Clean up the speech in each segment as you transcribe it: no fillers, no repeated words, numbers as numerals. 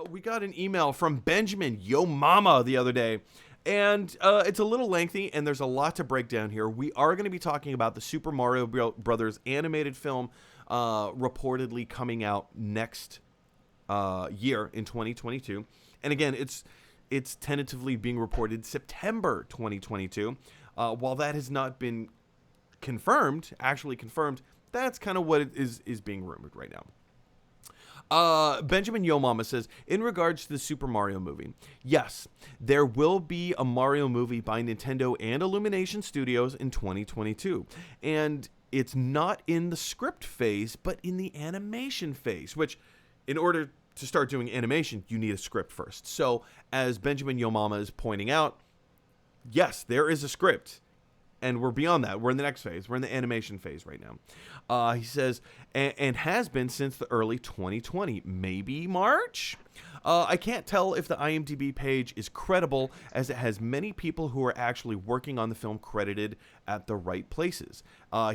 we got an email from Benjamin Yo Mama the other day, and it's a little lengthy, and there's a lot to break down here. We are going to be talking about the Super Mario Brothers animated film reportedly coming out next year in 2022. And again, it's tentatively being reported September 2022. While that has not been actually confirmed, that's kind of what it is being rumored right now. Benjamin Yo Mama says, in regards to the Super Mario movie, yes, there will be a Mario movie by Nintendo and Illumination Studios in 2022. And it's not in the script phase, but in the animation phase, which, in order to start doing animation, you need a script first. So, as Benjamin Yo Mama is pointing out, yes, there is a script. And we're beyond that. We're in the next phase. We're in the animation phase right now. He says, and has been since the early 2020, maybe March? I can't tell if the IMDb page is credible, as it has many people who are actually working on the film credited at the right places.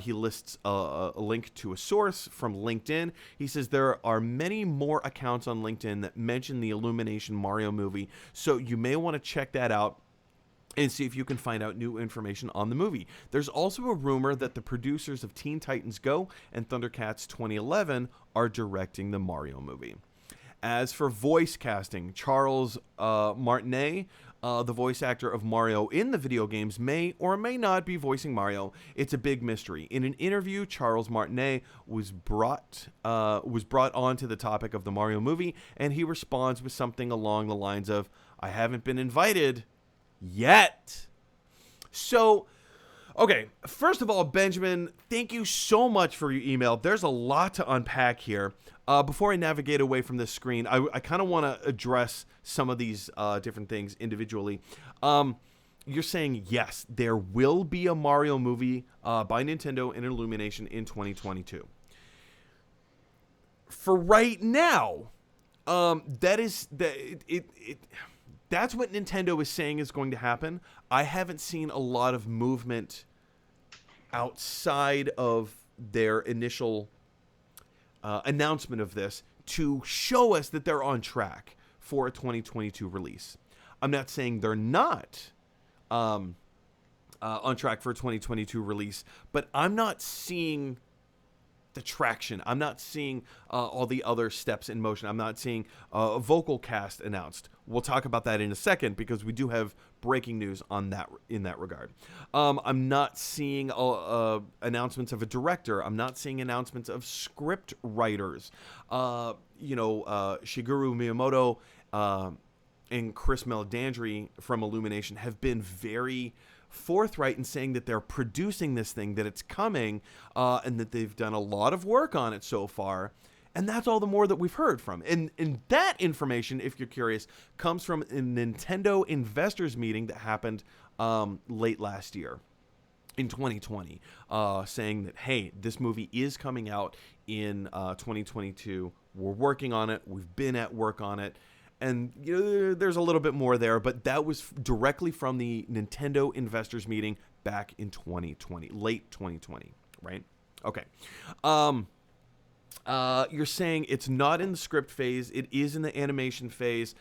He lists a link to a source from LinkedIn. He says there are many more accounts on LinkedIn that mention the Illumination Mario movie, so you may want to check that out and see if you can find out new information on the movie. There's also a rumor that the producers of Teen Titans Go and Thundercats 2011 are directing the Mario movie. As for voice casting, Charles Martinet, the voice actor of Mario in the video games, may or may not be voicing Mario. It's a big mystery. In an interview, Charles Martinet was brought on to the topic of the Mario movie, and he responds with something along the lines of, "I haven't been invited yet." So, okay, first of all, Benjamin, thank you so much for your email. There's a lot to unpack here. Before I navigate away from this screen, I kind of want to address some of these different things individually. You're saying, yes, there will be a Mario movie by Nintendo and Illumination in 2022. For right now, that's what Nintendo is saying is going to happen. I haven't seen a lot of movement outside of their initial announcement of this to show us that they're on track for a 2022 release. I'm not saying they're not on track for a 2022 release, but I'm not seeing the traction. I'm not seeing all the other steps in motion. I'm not seeing a vocal cast announced. We'll talk about that in a second because we do have breaking news on that in that regard. I'm not seeing announcements of a director. I'm not seeing announcements of script writers. Shigeru Miyamoto and Chris Meledandri from Illumination have been very forthright in saying that they're producing this thing, that it's coming, and that they've done a lot of work on it so far. And that's all the more that we've heard from. And that information, if you're curious, comes from a Nintendo investors meeting that happened late last year in 2020, saying that, hey, this movie is coming out in 2022. We're working on it. We've been at work on it. And there's a little bit more there, but that was directly from the Nintendo investors meeting back in 2020, late 2020, right? Okay. You're saying it's not in the script phase. It is in the animation phase.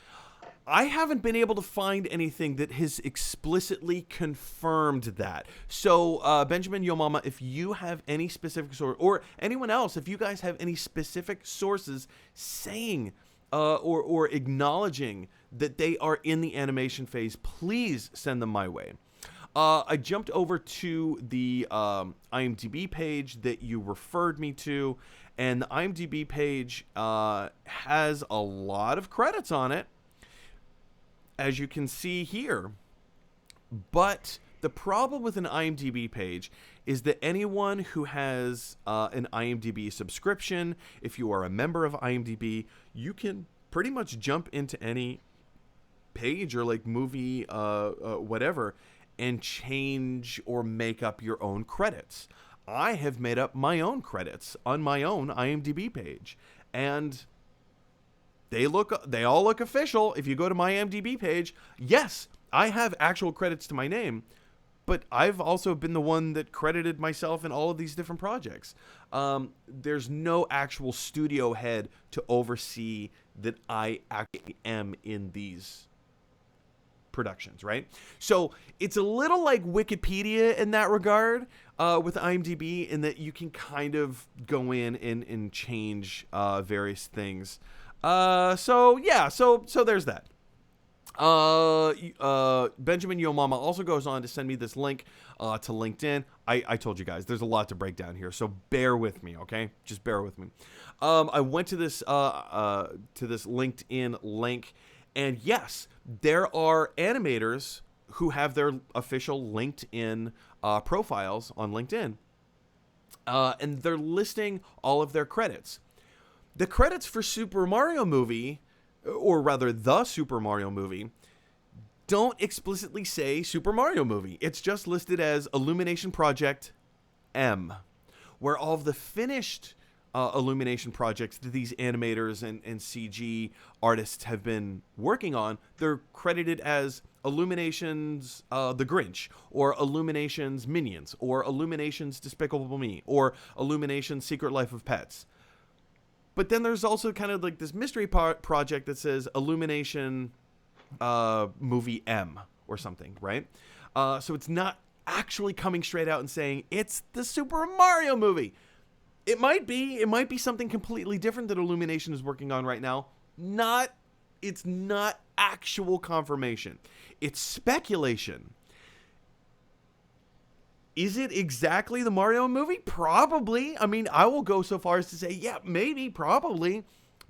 I haven't been able to find anything that has explicitly confirmed that. So, Benjamin Yo Mama, if you have any specific source, or anyone else, if you guys have any specific sources saying or acknowledging that they are in the animation phase, please send them my way. I jumped over to the IMDb page that you referred me to, and the IMDb page has a lot of credits on it, as you can see here. But the problem with an IMDb page is that anyone who has an IMDb subscription, if you are a member of IMDb, you can pretty much jump into any page or like movie, whatever, and change or make up your own credits. I have made up my own credits on my own IMDb page, and they all look official. If you go to my IMDb page, yes, I have actual credits to my name, but I've also been the one that credited myself in all of these different projects. There's no actual studio head to oversee that I actually am in these productions, right? So it's a little like Wikipedia in that regard, with IMDb, in that you can kind of go in and change various things. So there's that. Benjamin Yomama also goes on to send me this link to LinkedIn. I told you guys there's a lot to break down here, so bear with me, okay? Just bear with me. I went to this LinkedIn link, and yes, there are animators who have their official LinkedIn profiles on LinkedIn, and they're listing all of their credits. The credits for Super Mario movie, or rather the Super Mario movie, don't explicitly say Super Mario movie. It's just listed as Illumination Project M, where all of the finished Illumination projects that these animators and CG artists have been working on, they're credited as Illuminations The Grinch, or Illuminations Minions, or Illuminations Despicable Me, or Illuminations Secret Life of Pets. But then there's also kind of like this mystery project that says Illumination Movie M or something, right? So it's not actually coming straight out and saying it's the Super Mario movie. It might be something completely different that Illumination is working on right now. It's not actual confirmation. It's speculation. Is it exactly the Mario movie? Probably. I mean, I will go so far as to say, yeah, maybe, probably.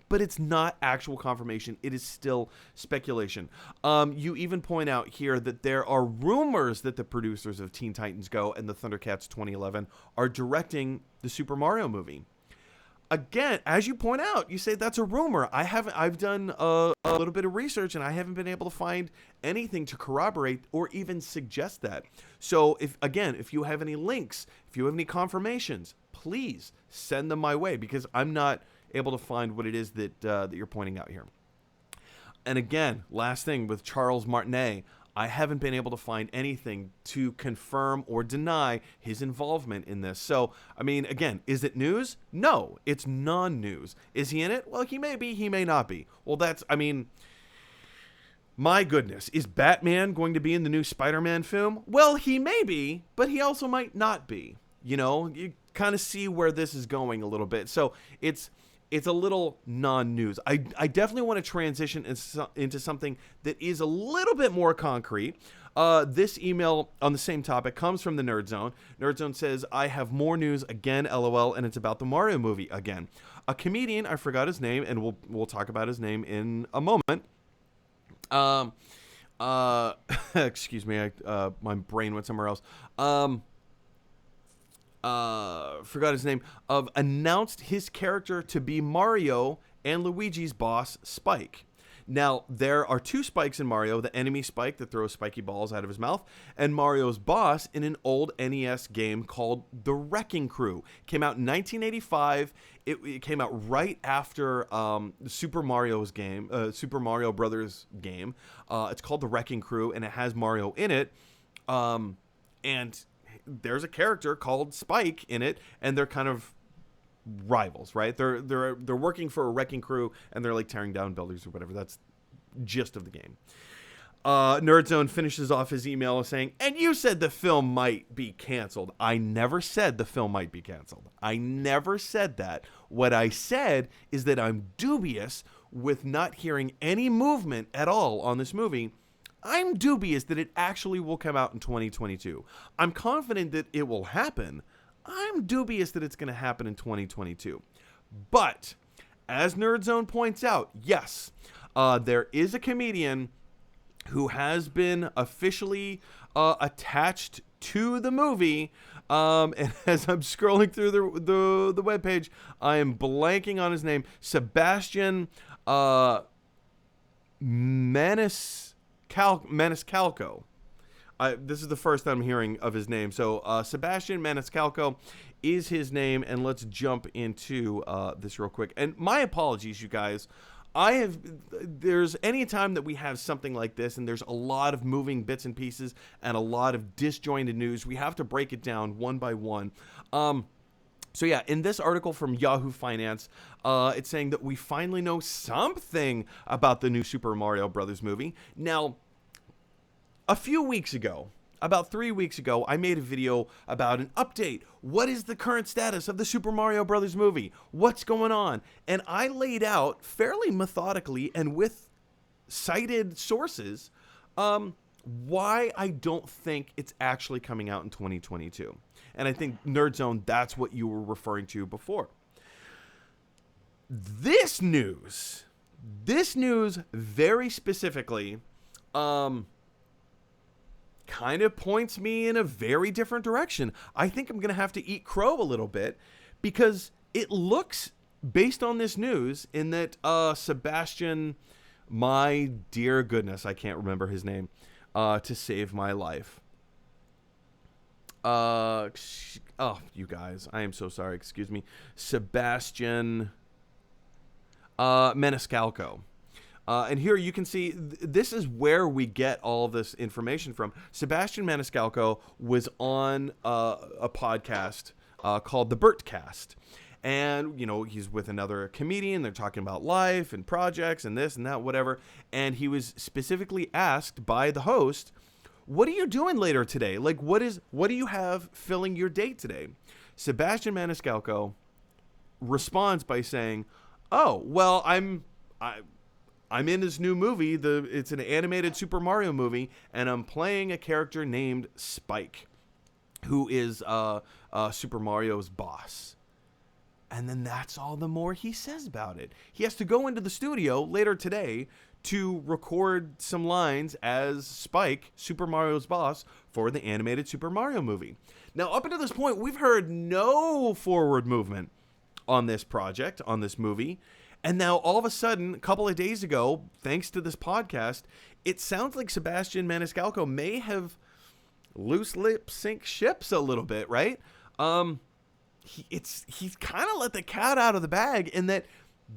But it's not actual confirmation. It is still speculation. You even point out here that there are rumors that the producers of Teen Titans Go and the Thundercats 2011 are directing the Super Mario movie. Again, as you point out, you say that's a rumor. I've done a little bit of research, and I haven't been able to find anything to corroborate or even suggest that. So if you have any links, if you have any confirmations, please send them my way, because I'm not able to find what it is that you're pointing out here. And again, last thing with Charles Martinet, I haven't been able to find anything to confirm or deny his involvement in this. So, I mean, again, is it news? No, it's non-news. Is he in it? Well, he may be, he may not be. Well, my goodness, is Batman going to be in the new Spider-Man film? Well, he may be, but he also might not be. You know, you kind of see where this is going a little bit. So, it's a little non-news. I definitely want to transition into something that is a little bit more concrete. This email on the same topic comes from the Nerd Zone. Nerd Zone says, I have more news again, LOL, and it's about the Mario movie again. A comedian, I forgot his name, and we'll talk about his name in a moment. Excuse me, my brain went somewhere else. Forgot his name, announced his character to be Mario and Luigi's boss, Spike. Now, there are two Spikes in Mario, the enemy Spike that throws spiky balls out of his mouth, and Mario's boss in an old NES game called The Wrecking Crew. Came out in 1985. It came out right after Super Mario Brothers game. It's called The Wrecking Crew, and it has Mario in it. And there's a character called Spike in it, and they're kind of rivals, right? They're working for a wrecking crew, and they're like tearing down buildings or whatever. That's gist of the game. Nerd Zone finishes off his email saying, and you said the film might be canceled. I never said the film might be canceled. I never said that. What I said is that I'm dubious with not hearing any movement at all on this movie. I'm dubious that it actually will come out in 2022. I'm confident that it will happen. I'm dubious that it's going to happen in 2022. But, as Nerd Zone points out, yes, there is a comedian who has been officially attached to the movie. And as I'm scrolling through the webpage, I am blanking on his name. Sebastian Maniscalco. This is the first time I'm hearing of his name. So Sebastian Maniscalco is his name, and let's jump into this real quick. And my apologies, you guys. There's any time that we have something like this, and there's a lot of moving bits and pieces and a lot of disjointed news, we have to break it down one by one. So yeah, in this article from Yahoo Finance, it's saying that we finally know something about the new Super Mario Brothers movie. Now, a few weeks ago, about 3 weeks ago, I made a video about an update. What is the current status of the Super Mario Brothers movie? What's going on? And I laid out fairly methodically and with cited sources why I don't think it's actually coming out in 2022. And I think Nerd Zone, that's what you were referring to before. This news very specifically, kind of points me in a very different direction. I think I'm going to have to eat crow a little bit because it looks, based on this news, in that Sebastian, my dear goodness, I can't remember his name, to save my life. Oh, you guys, I am so sorry. Excuse me. Sebastian Maniscalco. And here you can see, this is where we get all this information from. Sebastian Maniscalco was on a podcast called The Bertcast. And, you know, he's with another comedian. They're talking about life and projects and this and that, whatever. And he was specifically asked by the host, what are you doing later today? Like, what do you have filling your day today? Sebastian Maniscalco responds by saying, oh, well, I'm in this new movie. It's an animated Super Mario movie, and I'm playing a character named Spike, who is Super Mario's boss. And then that's all the more he says about it. He has to go into the studio later today to record some lines as Spike, Super Mario's boss, for the animated Super Mario movie. Now, up until this point, we've heard no forward movement on this project, on this movie. And now, all of a sudden, a couple of days ago, thanks to this podcast, it sounds like Sebastian Maniscalco may have loose lip sync ships a little bit, right? He's kind of let the cat out of the bag in that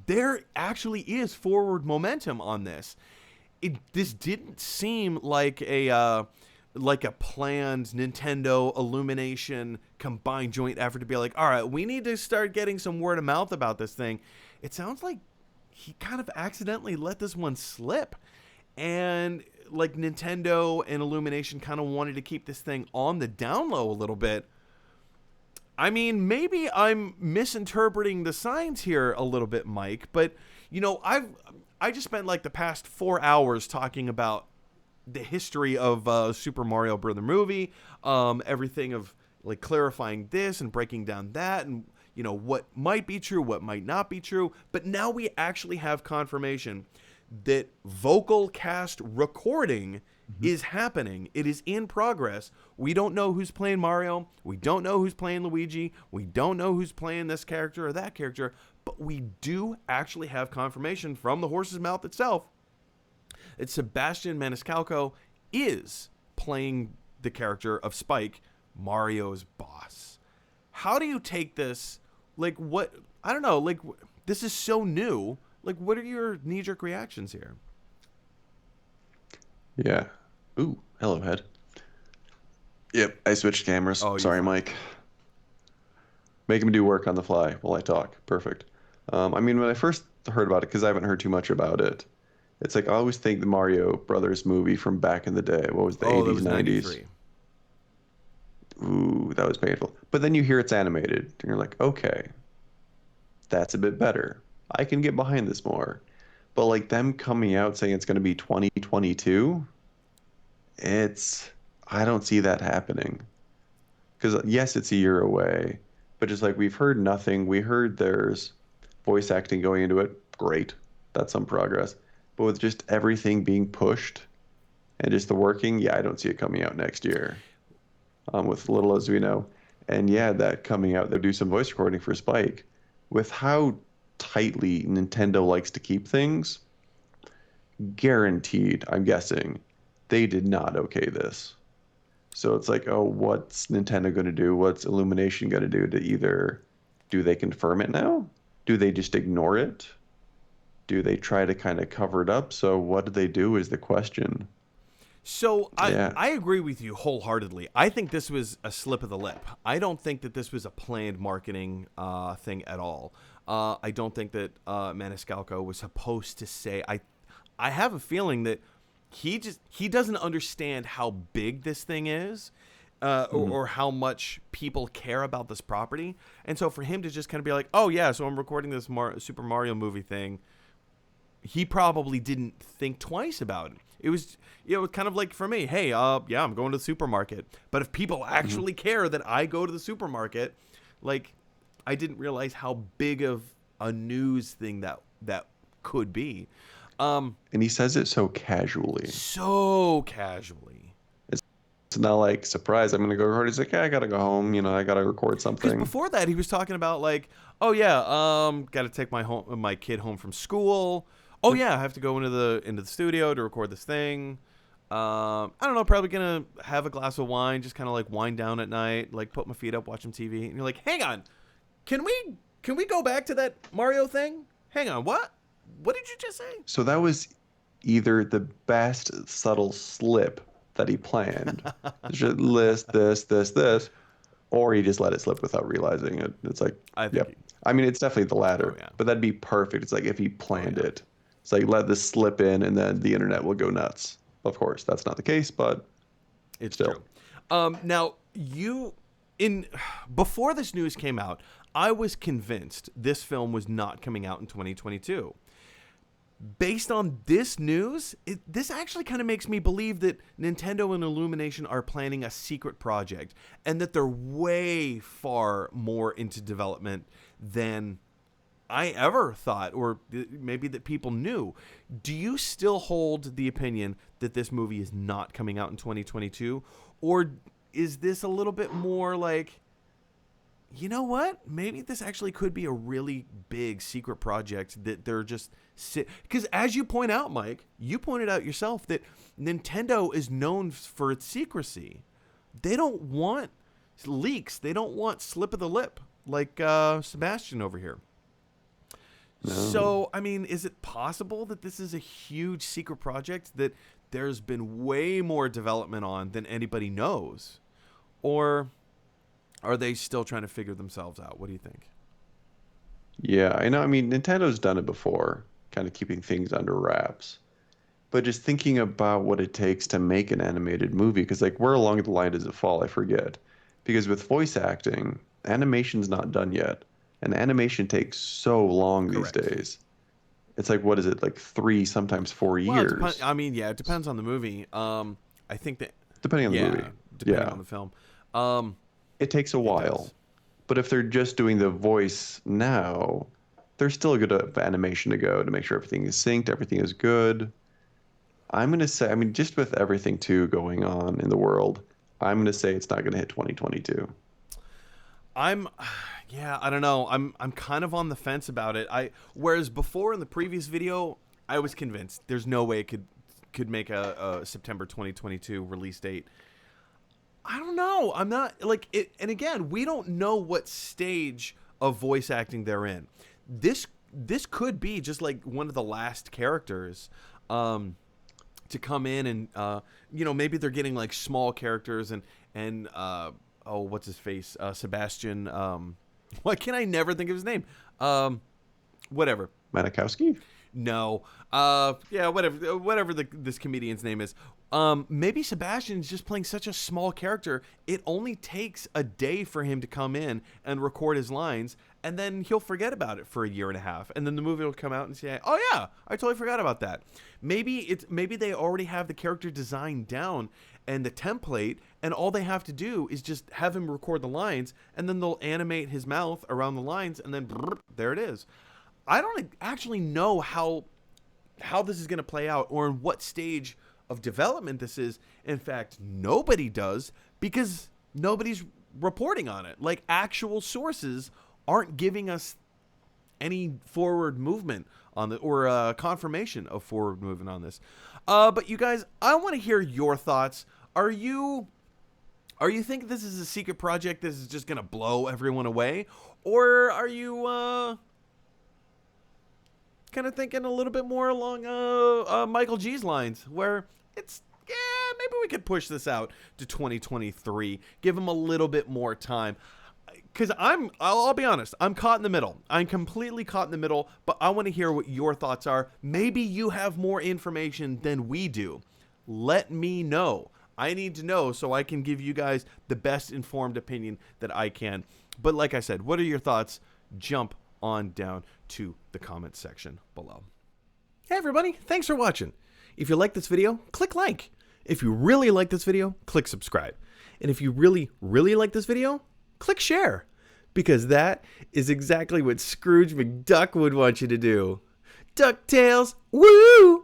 there actually is forward momentum on this. This didn't seem like a planned Nintendo Illumination combined joint effort to be like, all right, we need to start getting some word of mouth about this thing. It sounds like he kind of accidentally let this one slip. And like Nintendo and Illumination kind of wanted to keep this thing on the down low a little bit. I mean, maybe I'm misinterpreting the signs here a little bit, Mike, but you know, I just spent like the past 4 hours talking about the history of Super Mario Bros. Movie, everything of like clarifying this and breaking down that, and you know what might be true, what might not be true. But now we actually have confirmation that vocal cast recording is happening. It is in progress. We don't know who's playing Mario. We don't know who's playing Luigi. We don't know who's playing this character or that character. But we do actually have confirmation from the horse's mouth itself that Sebastian Maniscalco is playing the character of Spike, Mario's boss. How do you take this? Like, what? I don't know. Like, this is so new. Like, what are your knee-jerk reactions here? Yeah. Ooh, hello, head. Yep, I switched cameras. Oh, sorry, Mike. Make him do work on the fly while I talk. Perfect. I mean, when I first heard about it, because I haven't heard too much about it, it's like I always think the Mario Brothers movie from back in the day. What was the 80s, that was 90s? 93. Ooh, that was painful. But then you hear it's animated, and you're like, okay, that's a bit better. I can get behind this more. But like them coming out saying it's going to be 2022, I don't see that happening. Because yes, it's a year away, but just like we've heard nothing. We heard there's voice acting going into it. Great. That's some progress. But with just everything being pushed and just the working, yeah, I don't see it coming out next year. With little as we know. And yeah, that coming out, they'll do some voice recording for Spike. With how tightly Nintendo likes to keep things, guaranteed, I'm guessing, they did not okay this. So it's like, oh, what's Nintendo going to do? What's Illumination going to do to either, do they confirm it now? Do they just ignore it? Do they try to kind of cover it up? So what do they do is the question. So Yeah. I agree with you wholeheartedly. I think this was a slip of the lip. I don't think that this was a planned marketing thing at all. I don't think that Maniscalco was supposed to say. I have a feeling that he doesn't understand how big this thing is, or how much people care about this property. And so for him to just kind of be like, oh yeah, so I'm recording this Super Mario movie thing, he probably didn't think twice about it. It was, kind of like for me, hey, yeah, I'm going to the supermarket. But if people actually care that I go to the supermarket, like, I didn't realize how big of a news thing that could be. And he says it so casually. So casually. It's not like, surprise, I'm going to go record. He's like, yeah, I got to go home. I got to record something. Because before that, he was talking about like, oh yeah, got to take my kid home from school. Oh yeah, I have to go into the studio to record this thing. I don't know, probably gonna have a glass of wine, just kind of like wind down at night, like put my feet up, watch some TV. And you're like, hang on, can we go back to that Mario thing? Hang on, what did you just say? So that was either the best subtle slip that he planned, just list this, or he just let it slip without realizing it. It's like, I think yep. I mean, it's definitely the latter, Oh, yeah. but that'd be perfect. It's like if he planned yeah. it. It's like, let this slip in and then the internet will go nuts. Of course, that's not the case, but It's still. true. Now, before this news came out, I was convinced this film was not coming out in 2022. Based on this news, this actually kind of makes me believe that Nintendo and Illumination are planning a secret project and that they're way far more into development than I ever thought, or maybe that people knew. Do you still hold the opinion that this movie is not coming out in 2022? Or is this a little bit more like, you know what? Maybe this actually could be a really big secret project that they're just because as you point out, Mike, you pointed out yourself that Nintendo is known for its secrecy. They don't want leaks. They don't want slip of the lip like Sebastian over here. No. So, I mean, is it possible that this is a huge secret project that there's been way more development on than anybody knows? Or are they still trying to figure themselves out? What do you think? Yeah, I know. I mean, Nintendo's done it before, kind of keeping things under wraps. But just thinking about what it takes to make an animated movie, because like where along the line does it fall? I forget. Because with voice acting, animation's not done yet. And animation takes so long these Correct. days. It's like, what is it, like 3, sometimes 4 years? It depends on the movie. I think that Depending on the movie. depending Yeah. on the film. It takes a while. does. But if they're just doing the voice now, there's still a good animation to go to make sure everything is synced, everything is good. I'm going to say, I mean, just with everything too going on in the world, I'm going to say it's not going to hit 2022. I don't know. I'm kind of on the fence about it. Whereas before in the previous video, I was convinced there's no way it could make a September 2022 release date. I don't know. I'm not like it. And again, we don't know what stage of voice acting they're in. This could be just like one of the last characters to come in, and maybe they're getting like small characters and what's his face, Sebastian. Why can I never think of his name? Whatever. Manikowski? No. Whatever this comedian's name is. Maybe Sebastian's just playing such a small character. It only takes a day for him to come in and record his lines, and then he'll forget about it for a year and a half. And then the movie will come out and say, "Oh yeah, I totally forgot about that." Maybe they already have the character design down and the template, and all they have to do is just have him record the lines, and then they'll animate his mouth around the lines, and then there it is. I don't actually know how this is going to play out, or in what stage of development this is. In fact, nobody does, because nobody's reporting on it. Like, actual sources aren't giving us any forward movement on the, or confirmation of forward movement on this. But you guys, I want to hear your thoughts. Are you thinking this is a secret project that is just going to blow everyone away? Or are you kind of thinking a little bit more along Michael G's lines, where it's, we could push this out to 2023. Give them a little bit more time. Because I'll be honest, I'm caught in the middle. I'm completely caught in the middle, but I want to hear what your thoughts are. Maybe you have more information than we do. Let me know. I need to know so I can give you guys the best informed opinion that I can. But like I said, what are your thoughts? Jump on down to the comment section below. Hey everybody, thanks for watching. If you like this video, click like. If you really like this video, click subscribe. And if you really, really like this video, click share. Because that is exactly what Scrooge McDuck would want you to do. DuckTales, woo!